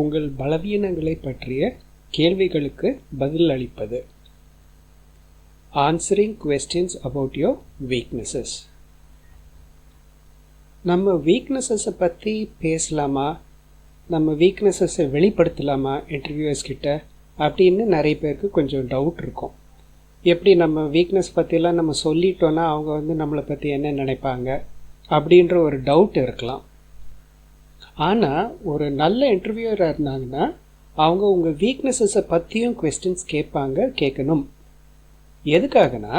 உங்கள் பலவீனங்களை பற்றிய கேள்விகளுக்கு பதில் அளிப்பது. Answering questions about your weaknesses. நம்ம வீக்னஸஸை பற்றி பேசலாமா, நம்ம வீக்னஸஸை வெளிப்படுத்தலாமா இன்டர்வியூவர்ஸ் கிட்ட அப்படின்னு நிறைய பேருக்கு கொஞ்சம் டவுட் இருக்கும். எப்படி நம்ம வீக்னஸ் பற்றிலாம் நம்ம சொல்லிட்டோன்னா அவங்க நம்மளை பற்றி என்ன நினைப்பாங்க அப்படின்ற ஒரு டவுட் இருக்கலாம். ஆனால் ஒரு நல்ல இன்டர்வியூவராக இருந்தாங்கன்னா அவங்க உங்கள் வீக்னஸஸை பற்றியும் கொஸ்டின்ஸ் கேட்கணும். எதுக்காகனா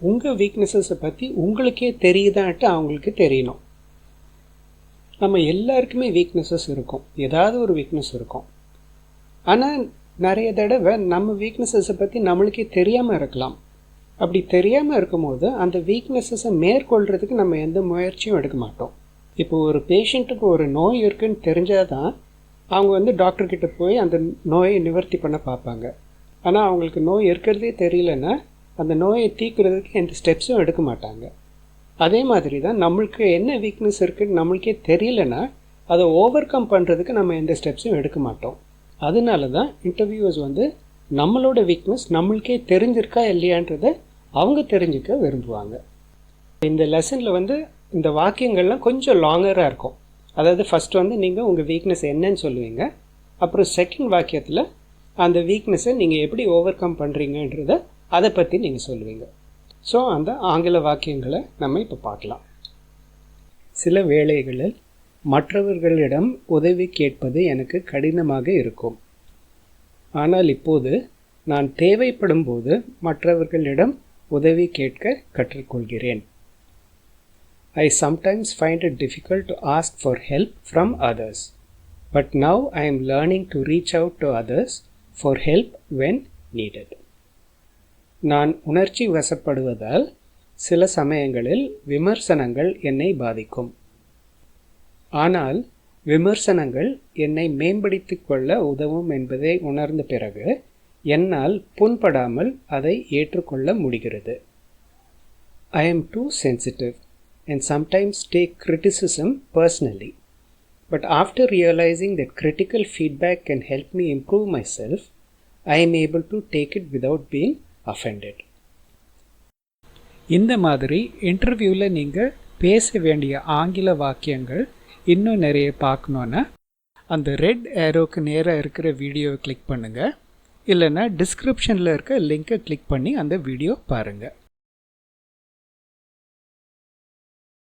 உங்கள் வீக்னஸஸை பற்றி உங்களுக்கே தெரியுதான்ட்டு அவங்களுக்கு தெரியணும். நம்ம எல்லாருக்குமே வீக்னஸஸ் இருக்கும், ஏதாவது ஒரு வீக்னஸ் இருக்கும். ஆனால் நிறைய தடவை நம்ம வீக்னஸஸை பற்றி நம்மளுக்கே தெரியாமல் இருக்கலாம். அப்படி தெரியாமல் இருக்கும்போது அந்த வீக்னஸஸை மேற்கொள்கிறதுக்கு நம்ம எந்த முயற்சியும் எடுக்க மாட்டோம். இப்போ ஒரு பேஷண்ட்டுக்கு ஒரு நோய் இருக்குன்னு தெரிஞ்சால் தான் அவங்க டாக்டர்கிட்ட போய் அந்த நோயை நிவர்த்தி பண்ண பார்ப்பாங்க. ஆனால் அவங்களுக்கு நோய் இருக்கிறதே தெரியலன்னா அந்த நோயை தீர்க்கிறதுக்கு எந்த ஸ்டெப்ஸும் எடுக்க மாட்டாங்க. அதே மாதிரி தான் நம்மளுக்கு என்ன வீக்னஸ் இருக்குன்னு நம்மளுக்கே தெரியலன்னா அதை ஓவர் கம் பண்ணுறதுக்கு நம்ம எந்த ஸ்டெப்ஸும் எடுக்க மாட்டோம். அதனால தான் இன்டர்வியூவர்ஸ் நம்மளோட வீக்னஸ் நம்மளுக்கே தெரிஞ்சிருக்கா இல்லையான்றதை அவங்க தெரிஞ்சுக்க விரும்புவாங்க. இந்த லெசனில் இந்த வாக்கியங்கள்லாம் கொஞ்சம் லாங்கராக இருக்கும். அதாவது ஃபஸ்ட்டு நீங்கள் உங்கள் வீக்னஸ் என்னன்னு சொல்லுவீங்க. அப்புறம் செகண்ட் வாக்கியத்தில் அந்த வீக்னஸை நீங்கள் எப்படி ஓவர் கம் பண்ணுறீங்கன்றதை அதை பற்றி நீங்கள் சொல்லுவீங்க. ஸோ அந்த ஆங்கில வாக்கியங்களை நம்ம இப்போ பார்க்கலாம். சில வேளைகளில் மற்றவர்களிடம் உதவி கேட்பது எனக்கு கடினமாக இருக்கும். ஆனால் இப்போது நான் தேவைப்படும் போது மற்றவர்களிடம் உதவி கேட்க கற்றுக்கொள்கிறேன். I sometimes find it difficult to ask for help from others, but now I am learning to reach out to others for help when needed. நான் உணர்ச்சி வசப்படுவதால் சில சமயங்களில் விமர்சனங்கள் என்னை பாதிக்கும். ஆனால் விமர்சனங்கள் என்னை மேம்படுத்திக் கொள்ள உதவும் என்பதை உணர்ந்த பிறகு என்னால் புண்படாமல் அதை ஏற்றுக்கொள்ள முடிகிறது. I am too sensitive and sometimes take criticism personally. But after realizing that critical feedback can help me improve myself, I am able to take it without being offended. இந்த மாதிரி இன்டர்வியூவில் நீங்கள் பேச வேண்டிய ஆங்கில வாக்கியங்கள் இன்னும் நிறைய பார்க்கணுன்னா அந்த ரெட் ஏரோக்கு நேராக இருக்கிற வீடியோவை கிளிக் பண்ணுங்கள். இல்லைன்னா டிஸ்கிரிப்ஷனில் இருக்க லிங்கை கிளிக் பண்ணி அந்த வீடியோ பாருங்கள்.